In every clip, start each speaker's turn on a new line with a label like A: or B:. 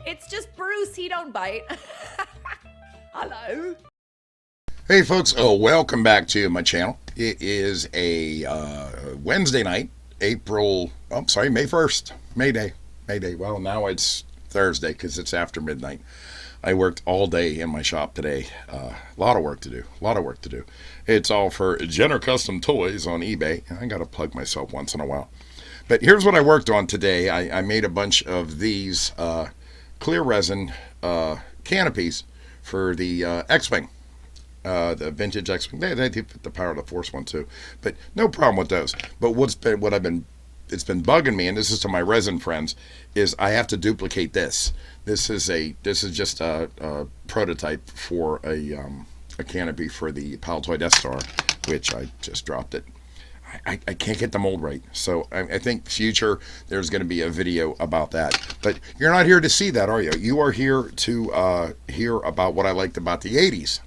A: It's just Bruce, he don't bite. Hello.
B: Hey folks, welcome back to my channel. It is a Wednesday night, May 1st, May Day. Well, now it's Thursday because it's after midnight. I worked all day in my shop today. A lot of work to do. It's all for Jenner Custom Toys on eBay. I got to plug myself once in a while. But here's what I worked on today. I made a bunch of these clear resin canopies for the X-Wing. The vintage X-Wing. They fit the Power of the Force one too. But no problem with those. But it's been bugging me, and this is to my resin friends, is I have to duplicate this. This is just a prototype for a canopy for the Paltoy Death Star, which I just dropped it. I can't get the mold right. So I think future there's going to be a video about that. But you're not here to see that, are you? You are here to hear about what I liked about the 80s.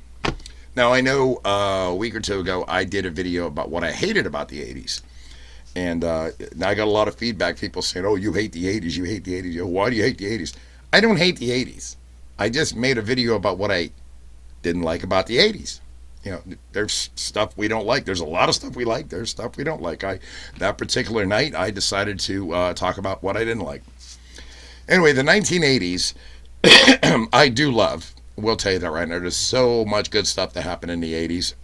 B: Now, I know a week or two ago I did a video about what I hated about the 80s. And I got a lot of feedback, people saying, oh, you hate the 80s, you hate the 80s. Why do you hate the 80s? I don't hate the 80s. I just made a video about what I didn't like about the 80s. You know, there's stuff we don't like. There's a lot of stuff we like. There's stuff we don't like. That particular night, I decided to talk about what I didn't like. Anyway, the 1980s, I do love. We'll tell you that right now. There's so much good stuff that happened in the 80s.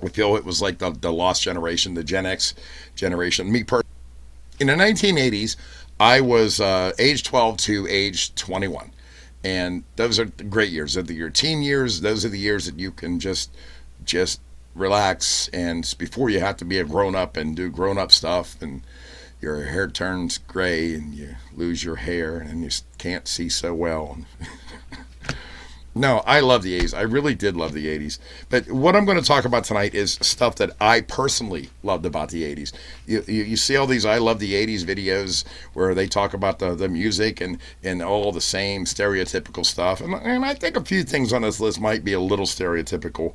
B: I feel it was like the lost generation, the Gen X generation. Me personally, in the 1980s, I was age 12 to age 21. And those are great years. They're your teen years. Those are the years that you can just relax. And before you have to be a grown-up and do grown-up stuff. And your hair turns gray and you lose your hair and you can't see so well. No, I love the 80s. I really did love the 80s. But what I'm going to talk about tonight is stuff that I personally loved about the 80s. You see all these I love the 80s videos where they talk about the music and all the same stereotypical stuff. And I think a few things on this list might be a little stereotypical.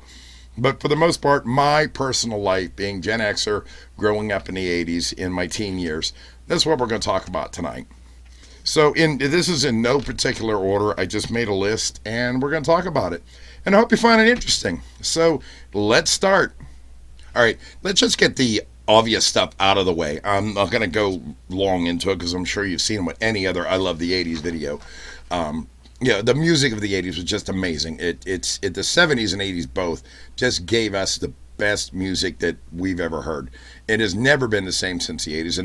B: But for the most part, my personal life, being Gen Xer, growing up in the 80s in my teen years, that's what we're going to talk about tonight. So this is in no particular order. I just made a list, and we're going to talk about it. And I hope you find it interesting. So let's start. All right, let's just get the obvious stuff out of the way. I'm not going to go long into it because I'm sure you've seen them with any other I Love the 80s video. Yeah, the music of the 80s was just amazing. The 70s and 80s both just gave us the best music that we've ever heard. It has never been the same since the 80s. The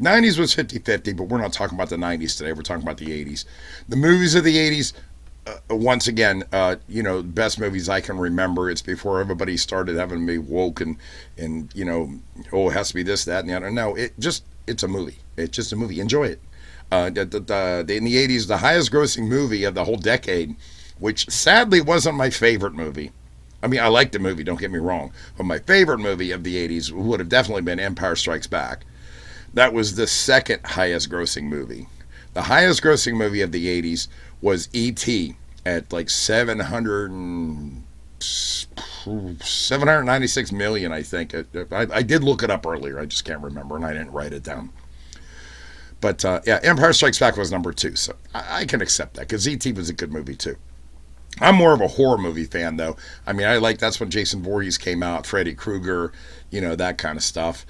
B: 90s was 50-50, but we're not talking about the 90s today. We're talking about the 80s. The movies of the 80s, once again, best movies I can remember. It's before everybody started having me woke and it has to be this, that, and the other. No, it's a movie. It's just a movie. Enjoy it. In the 80s, the highest grossing movie of the whole decade, which sadly wasn't my favorite movie. I mean, I liked the movie, don't get me wrong, but my favorite movie of the 80s would have definitely been Empire Strikes Back. That was the second highest grossing movie. The highest grossing movie of the 80s was E.T. at like 796 million, I think. I did look it up earlier. I just can't remember, and I didn't write it down. But, Empire Strikes Back was number 2, so I can accept that, because E.T. was a good movie, too. I'm more of a horror movie fan, though. I mean, that's when Jason Voorhees came out, Freddy Krueger, that kind of stuff.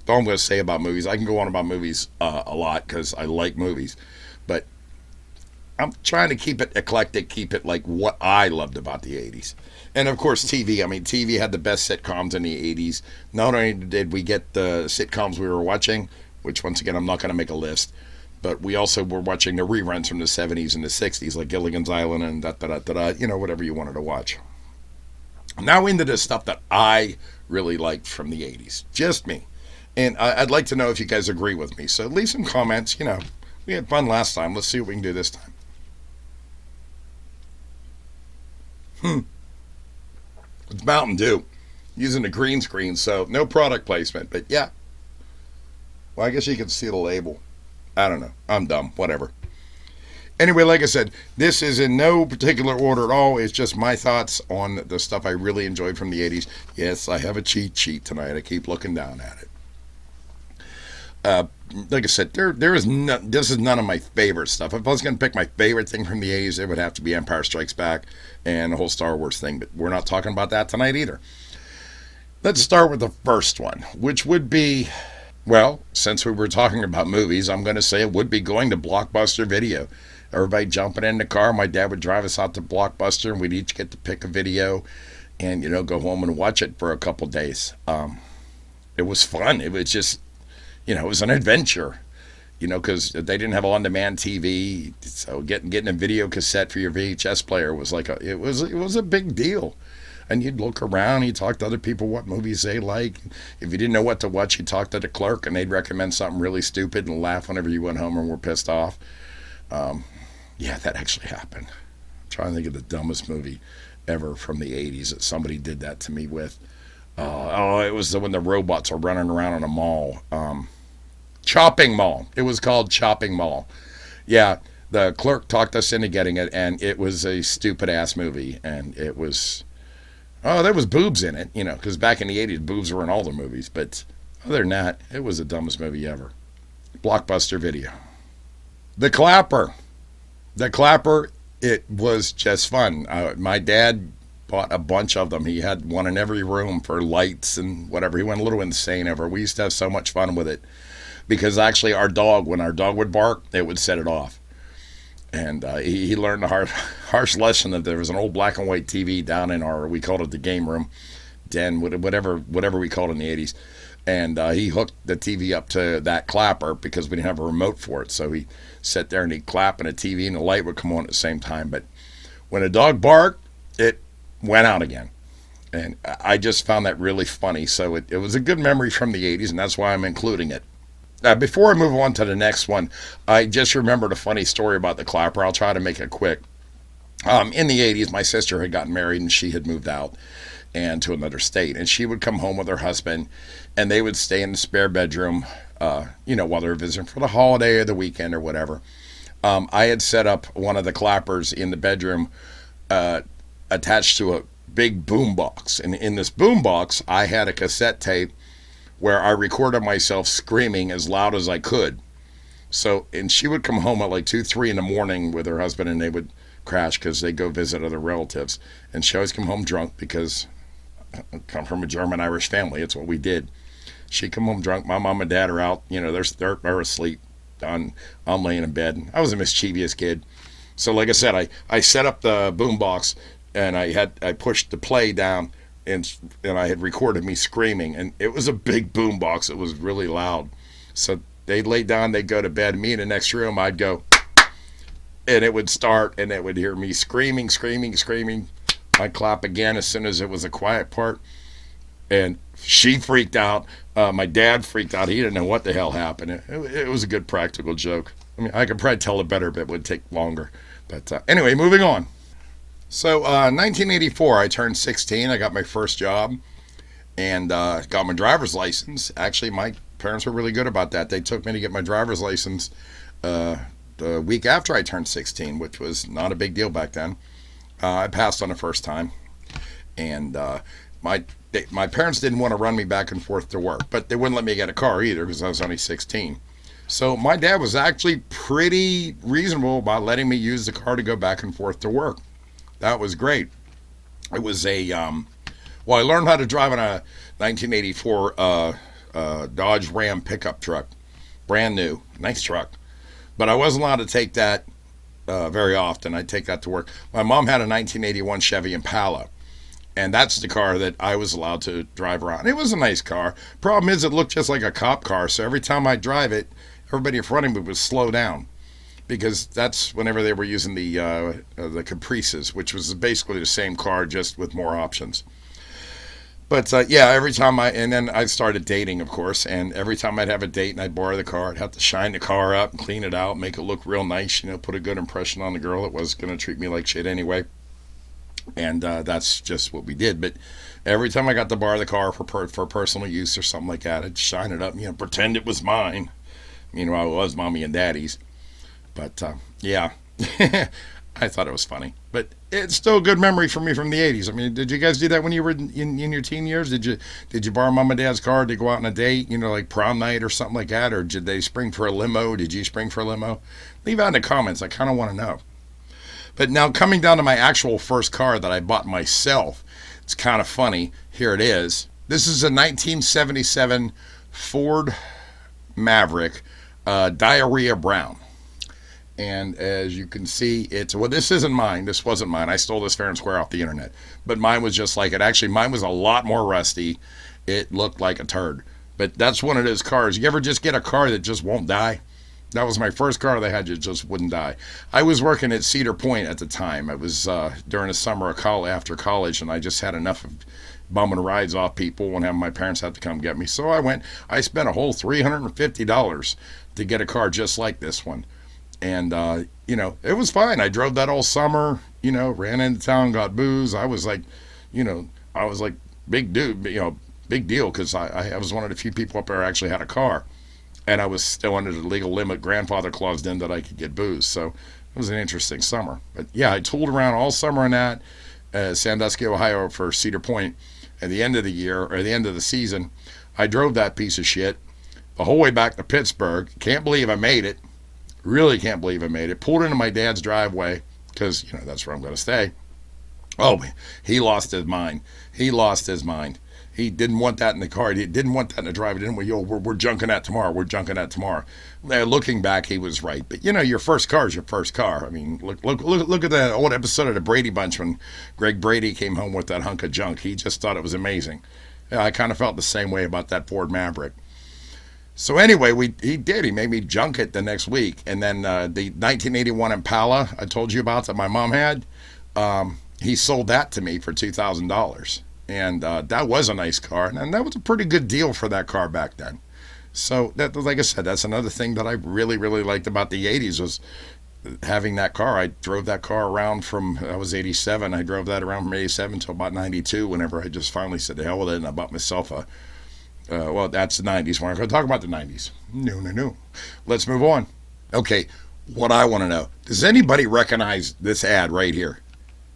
B: All I'm going to say about movies. I can go on about movies a lot because I like movies, but I'm trying to keep it eclectic, keep it like what I loved about the 80s. And of course, TV. I mean, TV had the best sitcoms in the 80s. Not only did we get the sitcoms we were watching, which once again, I'm not going to make a list, but we also were watching the reruns from the 70s and the 60s, like Gilligan's Island and whatever you wanted to watch. Now into the stuff that I really liked from the 80s. Just me. And I'd like to know if you guys agree with me. So leave some comments. We had fun last time. Let's see what we can do this time. It's Mountain Dew. Using a green screen, so no product placement. But yeah. Well, I guess you can see the label. I don't know. I'm dumb. Whatever. Anyway, like I said, this is in no particular order at all. It's just my thoughts on the stuff I really enjoyed from the 80s. Yes, I have a cheat sheet tonight. I keep looking down at it. like I said, there is no, this is none of my favorite stuff. If I was going to pick my favorite thing from the 80s, it would have to be Empire Strikes Back and the whole Star Wars thing. But we're not talking about that tonight either. Let's start with the first one, which would be, well, since we were talking about movies, I'm going to say it would be going to Blockbuster Video. Everybody jumping in the car. My dad would drive us out to Blockbuster, and we'd each get to pick a video and, go home and watch it for a couple days. It was fun. It was just, it was an adventure, because they didn't have on-demand TV. So getting a video cassette for your VHS player was like it was a big deal. And you'd look around, you'd talk to other people what movies they like. If you didn't know what to watch, you'd talk to the clerk, and they'd recommend something really stupid and laugh whenever you went home and were pissed off. Yeah, that actually happened. I'm trying to think of the dumbest movie ever from the 80s that somebody did that to me with. It was when the robots were running around in a mall. Chopping Mall. It was called Chopping Mall. Yeah, the clerk talked us into getting it, and it was a stupid-ass movie. And it was... Oh, there was boobs in it, because back in the 80s, boobs were in all the movies. But other than that, it was the dumbest movie ever. Blockbuster Video. The Clapper. The Clapper, it was just fun. My dad bought a bunch of them. He had one in every room for lights and whatever. He went a little insane over. We used to have so much fun with it because actually when our dog would bark, it would set it off. And he learned a harsh lesson that there was an old black and white TV down in we called it the game room, den, whatever we called it in the 80s. And he hooked the TV up to that clapper because we didn't have a remote for it. So he sat there and he'd clap and the TV and the light would come on at the same time. But when a dog barked, it went out again. And I just found that really funny. So it was a good memory from the 80s, and that's why I'm including it. Before I move on to the next one, I just remembered a funny story about the clapper. I'll try to make it quick. In the 80s, my sister had gotten married and she had moved out and to another state. And she would come home with her husband, and they would stay in the spare bedroom, while they were visiting for the holiday or the weekend or whatever. I had set up one of the clappers in the bedroom attached to a big boom box. And in this boom box, I had a cassette tape where I recorded myself screaming as loud as I could. So, and she would come home at like 2, 3 in the morning with her husband, and they would crash because they'd go visit other relatives. And she always come home drunk because I come from a German-Irish family. It's what we did. She'd come home drunk. My mom and dad are out. They're asleep. I'm laying in bed. I was a mischievous kid. So like I said, I set up the boom box, and I pushed the play down, and I had recorded me screaming, and it was a big boom box. It was really loud. So they'd lay down, they'd go to bed. Me in the next room, I'd go, and it would start, and it would hear me screaming. I'd clap again as soon as it was a quiet part, and she freaked out. My dad freaked out. He didn't know what the hell happened. It was a good practical joke. I mean, I could probably tell it better, but it would take longer. But anyway, moving on. So 1984, I turned 16. I got my first job and got my driver's license. Actually, my parents were really good about that. They took me to get my driver's license the week after I turned 16, which was not a big deal back then. I passed on the first time. And my parents didn't want to run me back and forth to work, but they wouldn't let me get a car either because I was only 16. So my dad was actually pretty reasonable about letting me use the car to go back and forth to work. That was great. It was I learned how to drive in a 1984 Dodge Ram pickup truck. Brand new. Nice truck. But I wasn't allowed to take that very often. I'd take that to work. My mom had a 1981 Chevy Impala, and that's the car that I was allowed to drive around. It was a nice car. Problem is, it looked just like a cop car, so every time I drive it, everybody in front of me would slow down, because that's whenever they were using the Caprices, which was basically the same car, just with more options. But every time and then I started dating, of course, and every time I'd have a date and I'd borrow the car, I'd have to shine the car up and clean it out, make it look real nice, put a good impression on the girl that was going to treat me like shit anyway. And that's just what we did. But every time I got to borrow the car for personal use or something like that, I'd shine it up, pretend it was mine. Meanwhile, it was mommy and daddy's. But, I thought it was funny, but it's still a good memory for me from the 80s. I mean, did you guys do that when you were in your teen years? Did you borrow mom and dad's car to go out on a date, like prom night or something like that? Or did they spring for a limo? Did you spring for a limo? Leave out in the comments. I kind of want to know. But now coming down to my actual first car that I bought myself, it's kind of funny. Here it is. This is a 1977 Ford Maverick, Diarrhea Brown. And as you can see, this isn't mine. This wasn't mine. I stole this fair and square off the internet. But mine was just like it. Actually, mine was a lot more rusty. It looked like a turd. But that's one of those cars. You ever just get a car that just won't die? That was my first car they had. It just wouldn't die. I was working at Cedar Point at the time. It was during the summer of after college, and I just had enough of bumming rides off people and having my parents have to come get me. So I spent a whole $350 to get a car just like this one. And, it was fine. I drove that all summer, ran into town, got booze. I was like, big dude, big deal, because I was one of the few people up there who actually had a car. And I was still under the legal limit grandfather clause in that I could get booze. So it was an interesting summer. But yeah, I tooled around all summer in that, Sandusky, Ohio for Cedar Point. At the end of the year, or the end of the season, I drove that piece of shit the whole way back to Pittsburgh. Can't believe I made it. Really can't believe I made it. Pulled into my dad's driveway because, that's where I'm going to stay. Oh, he lost his mind. He lost his mind. He didn't want that in the car. He didn't want that in the drive. He didn't want, we're junking that tomorrow. We're junking that tomorrow. Looking back, he was right. But, your first car is your first car. I mean, look at that old episode of the Brady Bunch when Greg Brady came home with that hunk of junk. He just thought it was amazing. I kind of felt the same way about that Ford Maverick. So anyway, he made me junk it the next week. And then the 1981 Impala I told you about that my mom had, he sold that to me for $2,000. And that was a nice car. And that was a pretty good deal for that car back then. So, that, like I said, that's another thing that I really, really liked about the 80s was having that car. I drove that car around I was 87. I drove that around from 87 until about 92 whenever I just finally said, the hell with it, and I bought myself that's the 90s. We're not going to talk about the 90s. No. Let's move on. Okay, what I want to know, does anybody recognize this ad right here?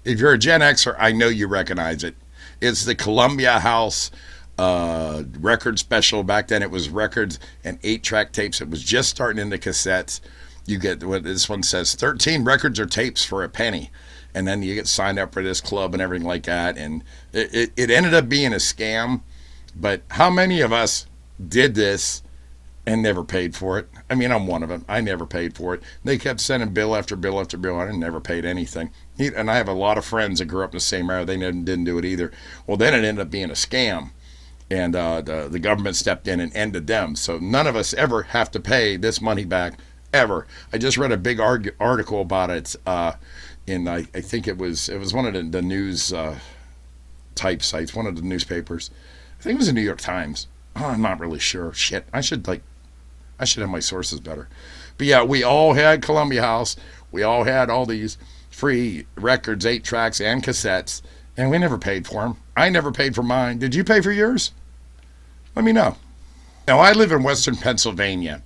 B: If you're a Gen Xer, I know you recognize it. It's the Columbia House record special. Back then it was records and 8-track tapes. It was just starting into cassettes. You get what this one says, 13 records or tapes for a penny. And then you get signed up for this club and everything like that. And it ended up being a scam. But how many of us did this and never paid for it? I mean, I'm one of them. I never paid for it. They kept sending bill after bill after bill. I never paid anything. And I have a lot of friends that grew up in the same area. They didn't do it either. Well, then it ended up being a scam. And the government stepped in and ended them. So none of us ever have to pay this money back, ever. I just read a big article about it in, I think it was one of the news type sites, one of the newspapers. I think it was the New York Times. Oh, I'm not really sure. Shit, I should have my sources better. But yeah, we all had Columbia House. We all had all these free records, 8 tracks, and cassettes, and we never paid for them. I never paid for mine. Did you pay for yours? Let me know. Now, I live in Western Pennsylvania,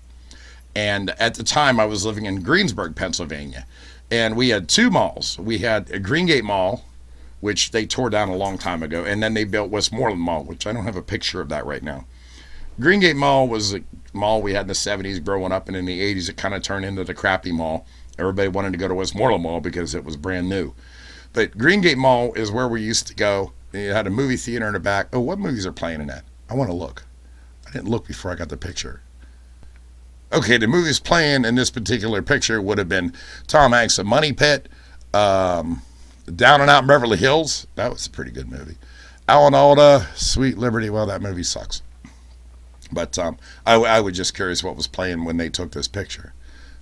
B: and at the time I was living in Greensburg, Pennsylvania, and we had 2 malls. We had a Greengate Mall, which they tore down a long time ago, and then they built Westmoreland Mall, which I don't have a picture of that right now. Greengate Mall was a mall we had in the 70s growing up, and in the 80s it kind of turned into the crappy mall. Everybody wanted to go to Westmoreland Mall because it was brand new. But Greengate Mall is where we used to go. It had a movie theater in the back. Oh, what movies are playing in that? I want to look. I didn't look before I got the picture. Okay, the movies playing in this particular picture would have been Tom Hanks' The Money Pit, Down and Out in Beverly Hills. That was a pretty good movie. Alan Alda, Sweet Liberty. Well, that movie sucks. But I was just curious what was playing when they took this picture.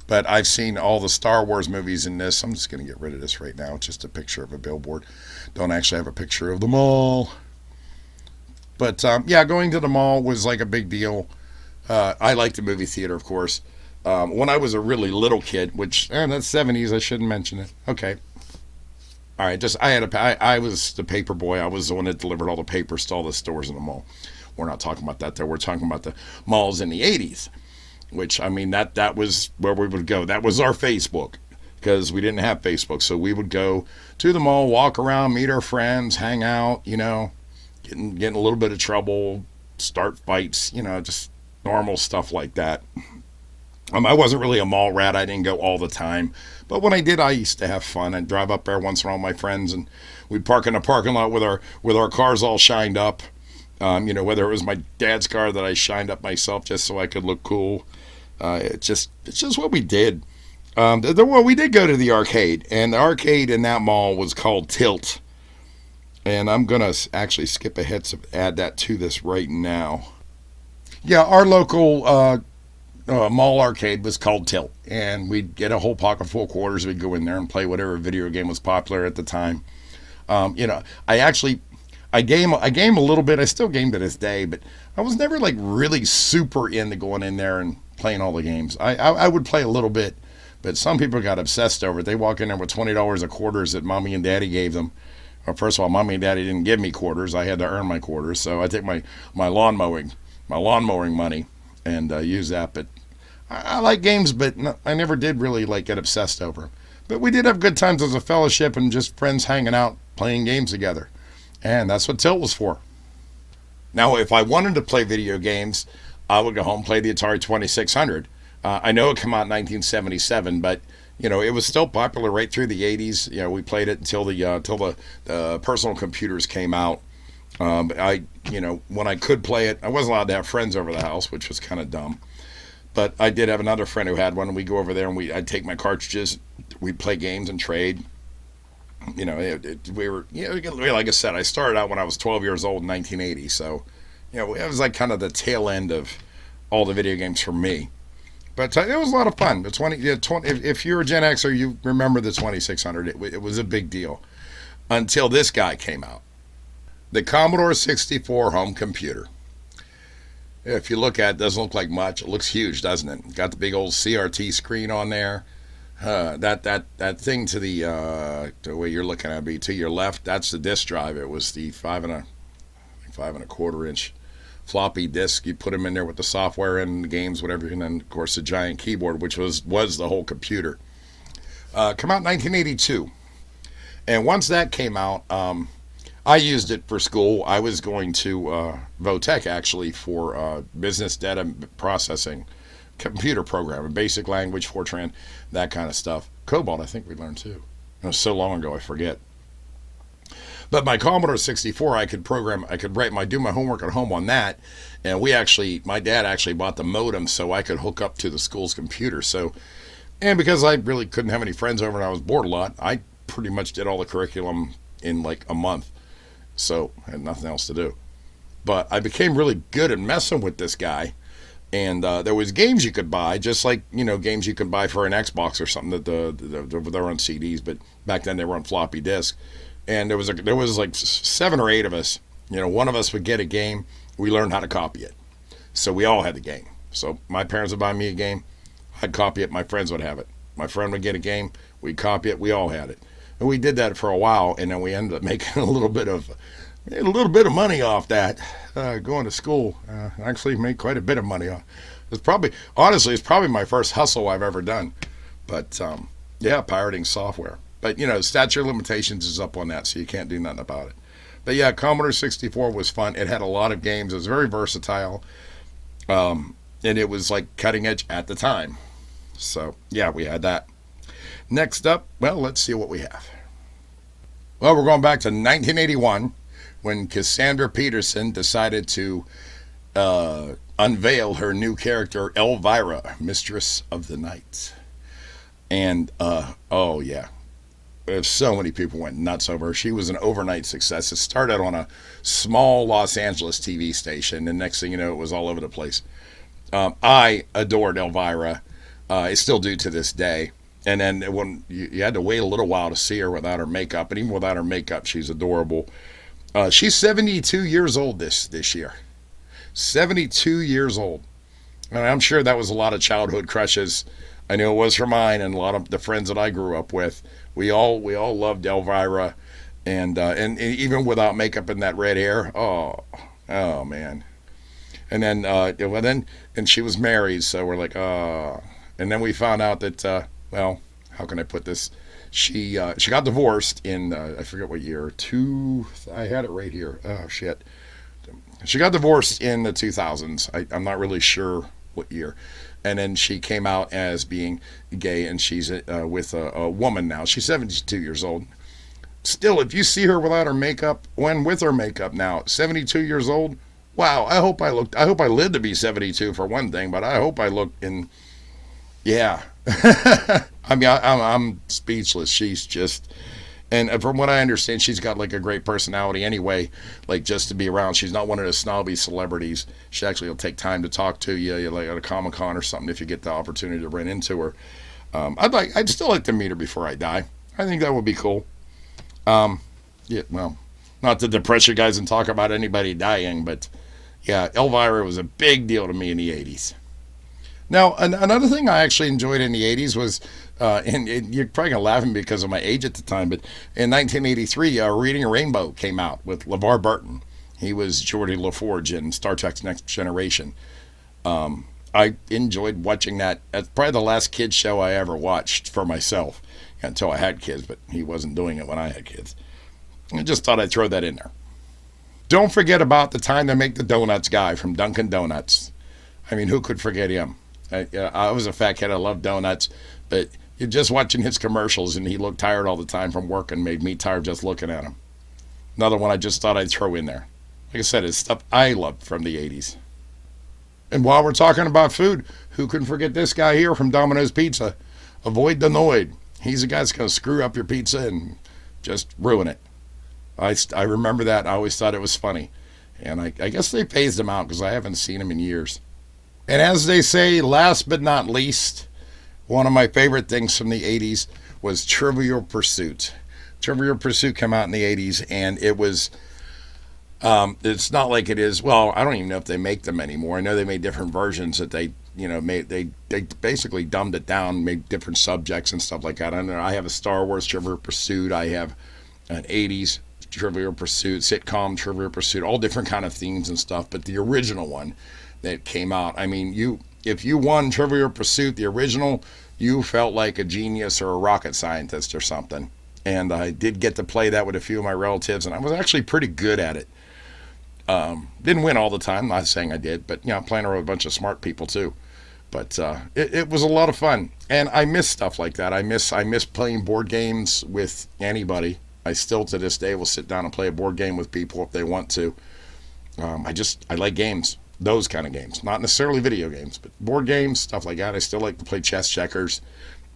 B: But I've seen all the Star Wars movies in this. I'm just going to get rid of this right now. It's just a picture of a billboard. Don't actually have a picture of the mall. But yeah, going to the mall was like a big deal. I liked the movie theater, of course. When I was a really little kid, which, that's 70s, I shouldn't mention it. Okay. All right, I was the paper boy. I was the one that delivered all the papers to all the stores in the mall. We're not talking about that there. We're talking about the malls in the 80s, which, I mean, that was where we would go. That was our Facebook. because we didn't have Facebook. So we would go to the mall, walk around, meet our friends, hang out, getting a little bit of trouble, start fights, just normal stuff like that. I wasn't really a mall rat. I didn't go all the time. But when I did, I used to have fun. I'd drive up there once in a while with my friends, and we'd park in a parking lot with our cars all shined up. Whether it was my dad's car that I shined up myself just so I could look cool. It's just what we did. We did go to the arcade, and the arcade in that mall was called Tilt. And I'm going to actually skip ahead to add that to this right now. Yeah, our local mall arcade was called Tilt, and we'd get a whole pocket full of quarters. We'd go in there and play whatever video game was popular at the time. I game a little bit. I still game to this day, but I was never like really super into going in there and playing all the games. I would play a little bit, but some people got obsessed over it. They walk in there with $20 of quarters that mommy and daddy gave them. Well, first of all, mommy and daddy didn't give me quarters. I had to earn my quarters, so I take my lawn mowing money and use that. But I like games, but I never did really like get obsessed over them. But we did have good times as a fellowship and just friends hanging out, playing games together. And that's what Tilt was for. Now, if I wanted to play video games, I would go home and play the Atari 2600. I know it came out in 1977, but it was still popular right through the 80s. We played it until the personal computers came out. When I could play it, I wasn't allowed to have friends over the house, which was kind of dumb. But I did have another friend who had one, and we'd go over there and I'd take my cartridges, we'd play games and trade. Like I said, I started out when I was 12 years old in 1980, so it was like kind of the tail end of all the video games for me. But it was a lot of fun. If you're a Gen Xer, you remember the 2600. It was a big deal until this guy came out, the Commodore 64 home computer. If you look at it, it doesn't look like much. It looks huge, doesn't it? Got the big old CRT screen on there. That thing to the way you're looking at it, to your left, that's the disk drive. It was the 5.25 inch floppy disk. You put them in there with the software and the games, whatever, and then of course the giant keyboard, which was the whole computer. Come out in 1982, and once that came out, I used it for school. I was going to Votech actually for business data processing, computer programming, basic language, Fortran, that kind of stuff. Cobalt, I think we learned too. It was so long ago, I forget. But my Commodore 64, I could program, do my homework at home on that. And my dad actually bought the modem so I could hook up to the school's computer. And because I really couldn't have any friends over and I was bored a lot, I pretty much did all the curriculum in like a month. So I had nothing else to do. But I became really good at messing with this guy. And there was games you could buy, just like, games you could buy for an Xbox or something that they're on CDs, but back then they were on floppy disk. And there was like 7 or 8 of us. One of us would get a game. We learned how to copy it. So we all had the game. So my parents would buy me a game. I'd copy it. My friends would have it. My friend would get a game. We'd copy it. We all had it. And we did that for a while, and then we ended up making a little bit of money off that. Going to school, actually made quite a bit of money off. It's probably my first hustle I've ever done. But pirating software. But statute of limitations is up on that, so you can't do nothing about it. But yeah, Commodore 64 was fun. It had a lot of games. It was very versatile, and it was like cutting edge at the time. So yeah, we had that. Next up, well, let's see what we have. Well, we're going back to 1981 when Cassandra Peterson decided to unveil her new character, Elvira, Mistress of the Night. And, oh yeah, so many people went nuts over her. She was an overnight success. It started on a small Los Angeles TV station, and next thing you know, it was all over the place. I adored Elvira. I still do to this day. And then when you had to wait a little while to see her without her makeup, and even without her makeup, she's adorable. She's 72 years old this year. 72 years old. And I'm sure that was a lot of childhood crushes. I know it was for mine and a lot of the friends that I grew up with. We all loved Elvira, and even without makeup and that red hair, oh man. And then and she was married, so we're like, oh. And then we found out that how can I put this? She got divorced in I forget what year. I had it right here. Oh shit. She got divorced in the 2000s. I'm not really sure what year. And then she came out as being gay, and she's with a woman now. She's 72 years old. Still, if you see her without her makeup, when with her makeup now, 72 years old, wow, I hope I lived to be 72 for one thing, but I hope I look in, yeah. I mean, I'm speechless. She's just, and from what I understand, she's got like a great personality anyway, like just to be around. She's not one of the snobby celebrities. She actually will take time to talk to you, like at a Comic-Con or something if you get the opportunity to run into her. I'd still like to meet her before I die. I think that would be cool. Yeah, well, not to depress you guys and talk about anybody dying, but yeah, Elvira was a big deal to me in the 80s. Now, another thing I actually enjoyed in the 80s was, and you're probably going to laugh at me because of my age at the time, but in 1983, Reading a Rainbow came out with Lavar Burton. He was Geordi LaForge in Star Trek's Next Generation. I enjoyed watching that. That's probably the last kids show I ever watched for myself until I had kids, but he wasn't doing it when I had kids. I just thought I'd throw that in there. Don't forget about the Time to Make the Donuts guy from Dunkin' Donuts. I mean, who could forget him? I was a fat kid. I loved donuts, but you're just watching his commercials, and he looked tired all the time from work and made me tired just looking at him. Another one I just thought I'd throw in there. Like I said, it's stuff I loved from the 80s. And while we're talking about food, who can forget this guy here from Domino's Pizza? Avoid the Noid. He's the guy that's going to screw up your pizza and just ruin it. I remember that. I always thought it was funny. And I guess they phased him out because I haven't seen him in years. And as they say, last but not least, one of my favorite things from the 80s was Trivial Pursuit. Trivial Pursuit came out in the 80s, and it was, it's not like it is, well, I don't even know if they make them anymore. I know they made different versions that they, made, they basically dumbed it down, made different subjects and stuff like that. I know I have a Star Wars Trivial Pursuit. I have an 80s Trivial Pursuit, sitcom Trivial Pursuit, all different kind of themes and stuff. But the original one that came out, I mean, if you won Trivial Pursuit, the original, you felt like a genius or a rocket scientist or something. And I did get to play that with a few of my relatives, and I was actually pretty good at it. Didn't win all the time, not saying I did, but playing around with a bunch of smart people too. But it was a lot of fun, and I miss stuff like that. I miss playing board games with anybody. I still to this day will sit down and play a board game with people if they want to. I like games, those kind of games, not necessarily video games, but board games, stuff like that. I still like to play chess, checkers,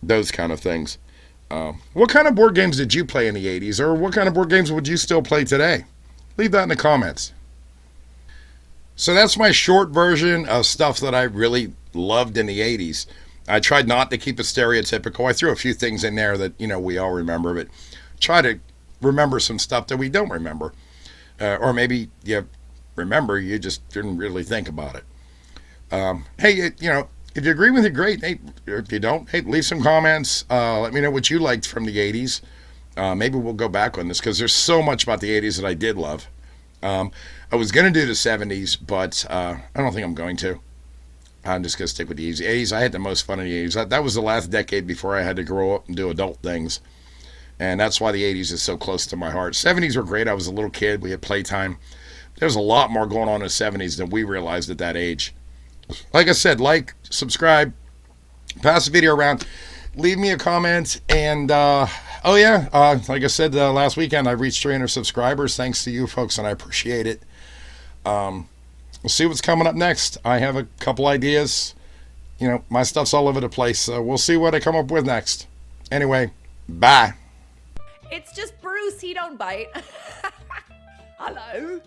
B: those kind of things. What kind of board games did you play in the 80s, or what kind of board games would you still play today? Leave that in the comments. So that's my short version of stuff that I really loved in the 80s. I tried not to keep it stereotypical. I threw a few things in there that, we all remember, but try to remember some stuff that we don't remember. Or maybe you remember, you just didn't really think about it. Hey, if you agree with it, great. Hey, if you don't, hey, leave some comments. Let me know what you liked from the 80s. Maybe we'll go back on this because there's so much about the 80s that I did love. I was going to do the 70s, but I don't think I'm going to. I'm just going to stick with the 80s. I had the most fun in the 80s. That was the last decade before I had to grow up and do adult things. And that's why the 80s is so close to my heart. 70s were great. I was a little kid. We had playtime. There's a lot more going on in the 70s than we realized at that age. Like I said, like, subscribe, pass the video around, leave me a comment, and like I said last weekend, I reached 300 subscribers. Thanks to you folks, and I appreciate it. We'll see what's coming up next. I have a couple ideas. My stuff's all over the place, so we'll see what I come up with next. Anyway, bye.
A: It's just Bruce. He don't bite. Hello.